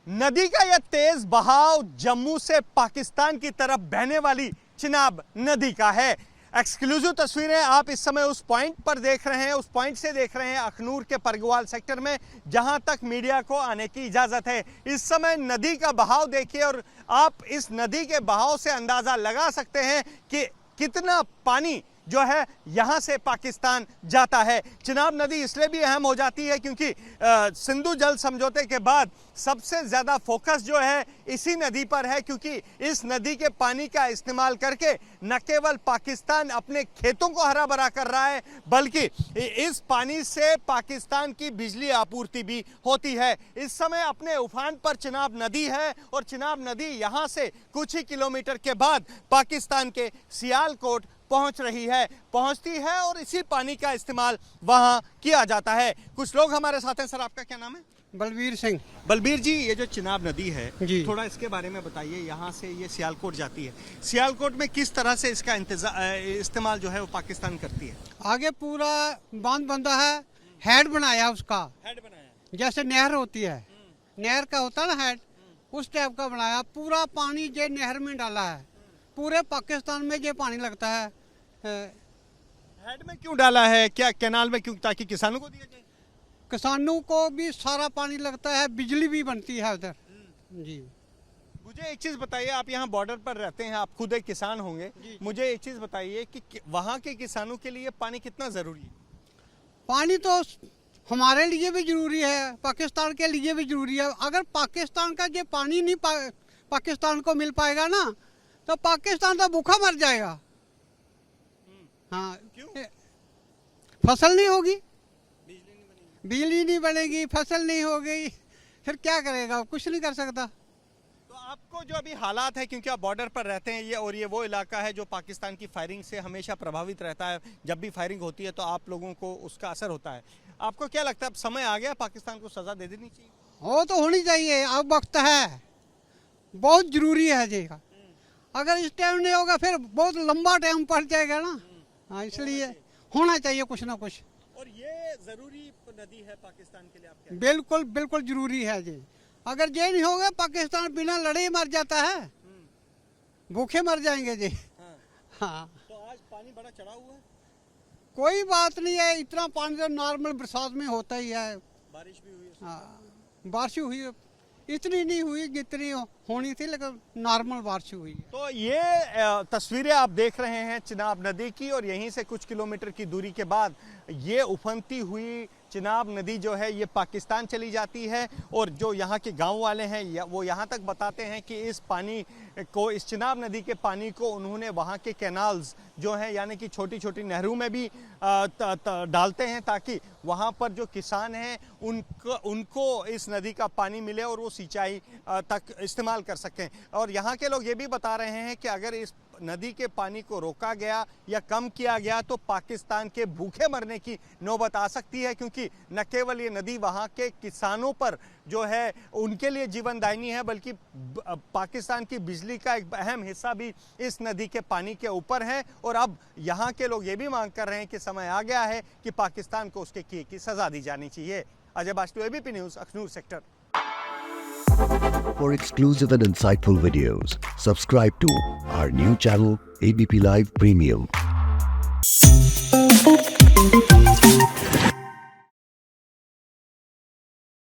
नदी का यह तेज बहाव जम्मू से पाकिस्तान की तरफ बहने वाली चिनाब नदी का है। एक्सक्लूसिव तस्वीरें आप इस समय उस पॉइंट पर देख रहे हैं, उस पॉइंट से देख रहे हैं अखनूर के परगवाल सेक्टर में, जहां तक मीडिया को आने की इजाजत है। इस समय नदी का बहाव देखिए और आप इस नदी के बहाव से अंदाजा लगा सकते हैं कि कितना पानी जो है यहां से पाकिस्तान जाता है। चिनाब नदी इसलिए भी अहम हो जाती है क्योंकि सिंधु जल समझौते के बाद सबसे ज़्यादा फोकस जो है इसी नदी पर है, क्योंकि इस नदी के पानी का इस्तेमाल करके न केवल पाकिस्तान अपने खेतों को हरा भरा कर रहा है, बल्कि इस पानी से पाकिस्तान की बिजली आपूर्ति भी होती है। इस समय अपने उफान पर चिनाब नदी है और चिनाब नदी यहाँ से कुछ ही किलोमीटर के बाद पाकिस्तान के सियालकोट पहुंचती है और इसी पानी का इस्तेमाल वहां किया जाता है। कुछ लोग हमारे साथ हैं। सर, आपका क्या नाम है? बलबीर सिंह। बलबीर जी, ये जो चिनाब नदी है जी, थोड़ा इसके बारे में बताइए। यहाँ से ये सियालकोट जाती है, सियालकोट में किस तरह से इसका इस्तेमाल जो है वो पाकिस्तान करती है? आगे पूरा बांध बंधा है, हेड बनाया उसका, हेड बनाया जैसे नहर होती है, नहर का होता है ना हेड, उस टाइप का बनाया। पूरा पानी जो नहर में डाला है, पूरे पाकिस्तान में जो पानी लगता है। हेड में क्यों डाला है? क्या कैनाल में क्यों? ताकि किसानों को दिया जाए। किसानों को भी सारा पानी लगता है, बिजली भी बनती है उधर। जी, मुझे एक चीज़ बताइए, आप यहाँ बॉर्डर पर रहते हैं, आप खुद एक किसान होंगे, मुझे एक चीज़ बताइए कि वहाँ के किसानों के लिए पानी कितना ज़रूरी है? पानी तो हमारे लिए भी जरूरी है, पाकिस्तान के लिए भी जरूरी है। अगर पाकिस्तान का जो पानी नहीं पाकिस्तान को मिल पाएगा ना, तो पाकिस्तान तो भूखा मर जाएगा। हाँ, क्यों? फसल नहीं होगी, बिजली नहीं बनेगी, फसल नहीं होगी, फिर क्या करेगा? कुछ नहीं कर सकता। तो आपको जो अभी हालात है, क्योंकि आप बॉर्डर पर रहते हैं, ये वो इलाका है जो पाकिस्तान की फायरिंग से हमेशा प्रभावित रहता है। जब भी फायरिंग होती है तो आप लोगों को उसका असर होता है। आपको क्या लगता है अब समय आ गया पाकिस्तान को सजा दे देनी चाहिए? वो तो होनी चाहिए, अब वक्त है, बहुत जरूरी है जी। अगर इस टाइम नहीं होगा फिर बहुत लंबा टाइम पड़ जाएगा ना। हाँ, इसलिए होना चाहिए कुछ ना कुछ। और ये जरूरी नदी है पाकिस्तान के लिए, आप क्या? बिल्कुल बिल्कुल जरूरी है जी। अगर ये नहीं होगा पाकिस्तान बिना लड़े ही मर जाता है, भूखे मर जाएंगे जी। हाँ, तो आज पानी बड़ा चढ़ा हुआ है। कोई बात नहीं है, इतना पानी तो नॉर्मल बरसात में होता ही है। बारिश भी हुई है। हाँ, बारिश हुई है, इतनी नहीं हुई जितनी होनी थी, लेकिन नॉर्मल बारिश हुई है। तो ये तस्वीरें आप देख रहे हैं चिनाब नदी की, और यहीं से कुछ किलोमीटर की दूरी के बाद ये उफनती हुई चिनाब नदी जो है ये पाकिस्तान चली जाती है। और जो यहाँ के गांव वाले हैं वो यहाँ तक बताते हैं कि इस पानी को, इस चिनाब नदी के पानी को उन्होंने वहाँ के कैनाल्स जो हैं, यानी कि छोटी छोटी नहरों में भी डालते हैं, ताकि वहाँ पर जो किसान हैं उनको इस नदी का पानी मिले और वो सिंचाई तक इस्तेमाल कर सकें। और यहाँ के लोग ये भी बता रहे हैं कि अगर इस नदी के पानी को रोका गया या कम किया गया तो पाकिस्तान के भूखे मरने की नौबत आ सकती है, क्योंकि न केवल ये नदी वहाँ के किसानों पर जो है उनके लिए जीवनदायिनी है, बल्कि पाकिस्तान की बिजली का एक अहम हिस्सा भी इस नदी के पानी के ऊपर है। और अब यहाँ के लोग ये भी मांग कर रहे हैं कि समय आ गया है कि पाकिस्तान को उसके किए की सजा दी जानी चाहिए। Ajay Bastu, ABP news, Akhnoor sector. For exclusive and insightful videos, subscribe to our new channel ABP Live Premium.